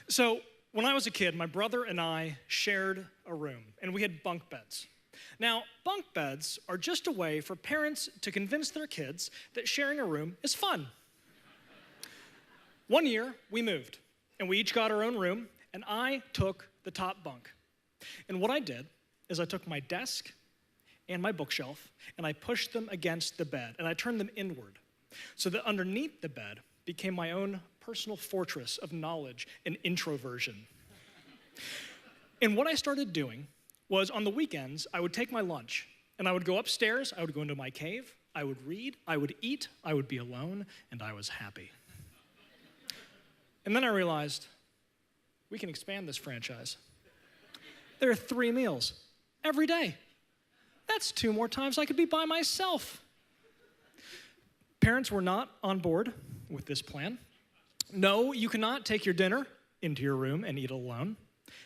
So when I was a kid, my brother and I shared a room, and we had bunk beds. Now, bunk beds are just a way for parents to convince their kids that sharing a room is fun. One year, we moved, and we each got our own room, and I took the top bunk. And what I did is I took my desk and my bookshelf, and I pushed them against the bed, and I turned them inward, so that underneath the bed became my own personal fortress of knowledge and introversion. And what I started doing was on the weekends, I would take my lunch, and I would go upstairs, I would go into my cave, I would read, I would eat, I would be alone, and I was happy. And then I realized, we can expand this franchise. There are 3 meals every day. That's 2 more times I could be by myself. Parents were not on board with this plan. No, you cannot take your dinner into your room and eat alone.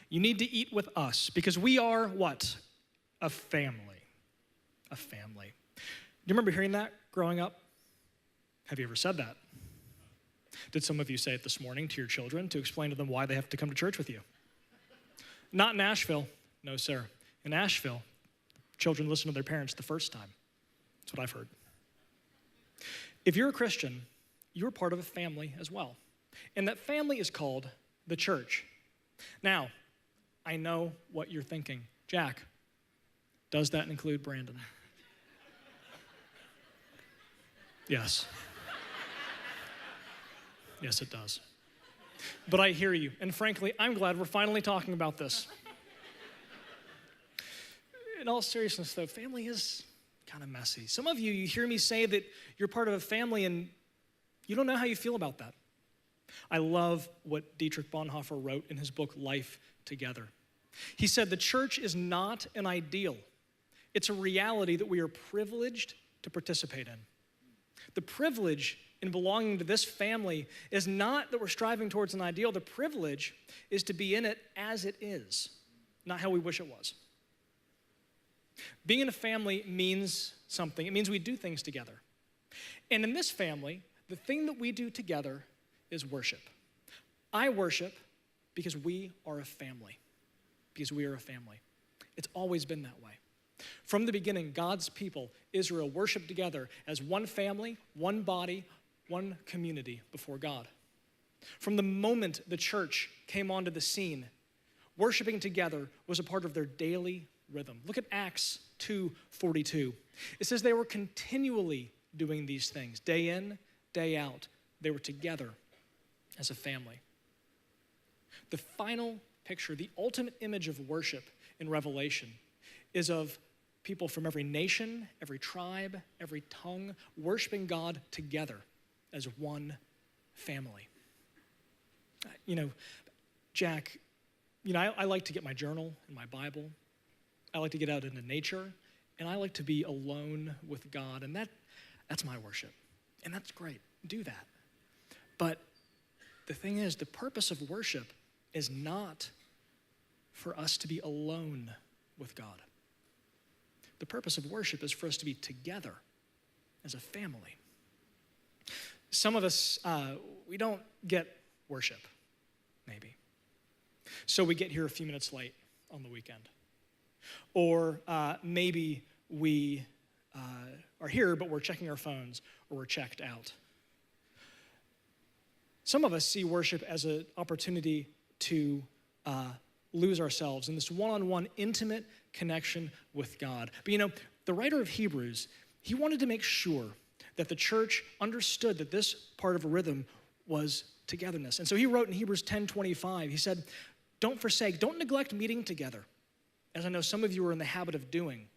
You need to eat with us because we are what? A family. A family. Do you remember hearing that growing up? Have you ever said that? Did some of you say it this morning to your children to explain to them why they have to come to church with you? Not in Nashville. No, sir. In Nashville, children listen to their parents the first time. That's what I've heard. If you're a Christian, you're part of a family as well. And that family is called the church. Now, I know what you're thinking. Jack, does that include Brandon? Yes. Yes, it does. But I hear you, and frankly, I'm glad we're finally talking about this. In all seriousness, though, family is kind of messy. Some of you hear me say that you're part of a family, and you don't know how you feel about that. I love what Dietrich Bonhoeffer wrote in his book, Life Together. He said, the church is not an ideal. It's a reality that we are privileged to participate in. The privilege in belonging to this family is not that we're striving towards an ideal. The privilege is to be in it as it is, not how we wish it was. Being in a family means something. It means we do things together. And in this family, the thing that we do together is worship. I worship because we are a family. Because we are a family. It's always been that way. From the beginning, God's people, Israel, worshiped together as one family, one body, one community before God. From the moment the church came onto the scene, worshiping together was a part of their daily rhythm. Look at Acts 2:42. It says they were continually doing these things, day in, day out. They were together as a family. The final picture, the ultimate image of worship in Revelation is of people from every nation, every tribe, every tongue, worshiping God together as one family. Jack, I like to get my journal and my Bible. I like to get out into nature, and I like to be alone with God, and that's my worship. And that's great. Do that. But the thing is, the purpose of worship is not for us to be alone with God. The purpose of worship is for us to be together as a family. Some of us, we don't get worship, maybe. So we get here a few minutes late on the weekend. Or maybe we are here, but we're checking our phones, or we're checked out. Some of us see worship as an opportunity to lose ourselves in this one-on-one intimate connection with God. But the writer of Hebrews, he wanted to make sure that the church understood that this part of a rhythm was togetherness. And so he wrote in Hebrews 10:25, he said, don't neglect meeting together, as I know some of you are in the habit of doing.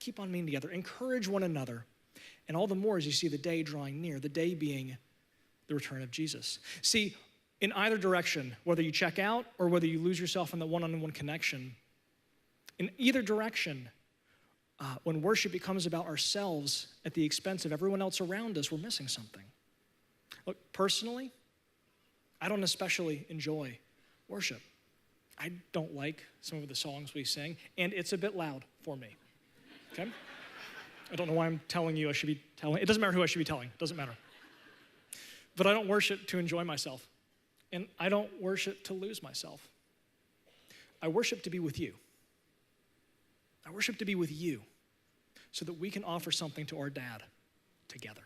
Keep on meeting together. Encourage one another. And all the more as you see the day drawing near, the day being the return of Jesus. See, in either direction, whether you check out or whether you lose yourself in the one-on-one connection, in either direction, when worship becomes about ourselves at the expense of everyone else around us, we're missing something. Look, personally, I don't especially enjoy worship. I don't like some of the songs we sing, and it's a bit loud for me, okay? I don't know why I'm telling you I should be telling. It doesn't matter who I should be telling. It doesn't matter. But I don't worship to enjoy myself. And I don't worship to lose myself. I worship to be with you. I worship to be with you so that we can offer something to our dad together.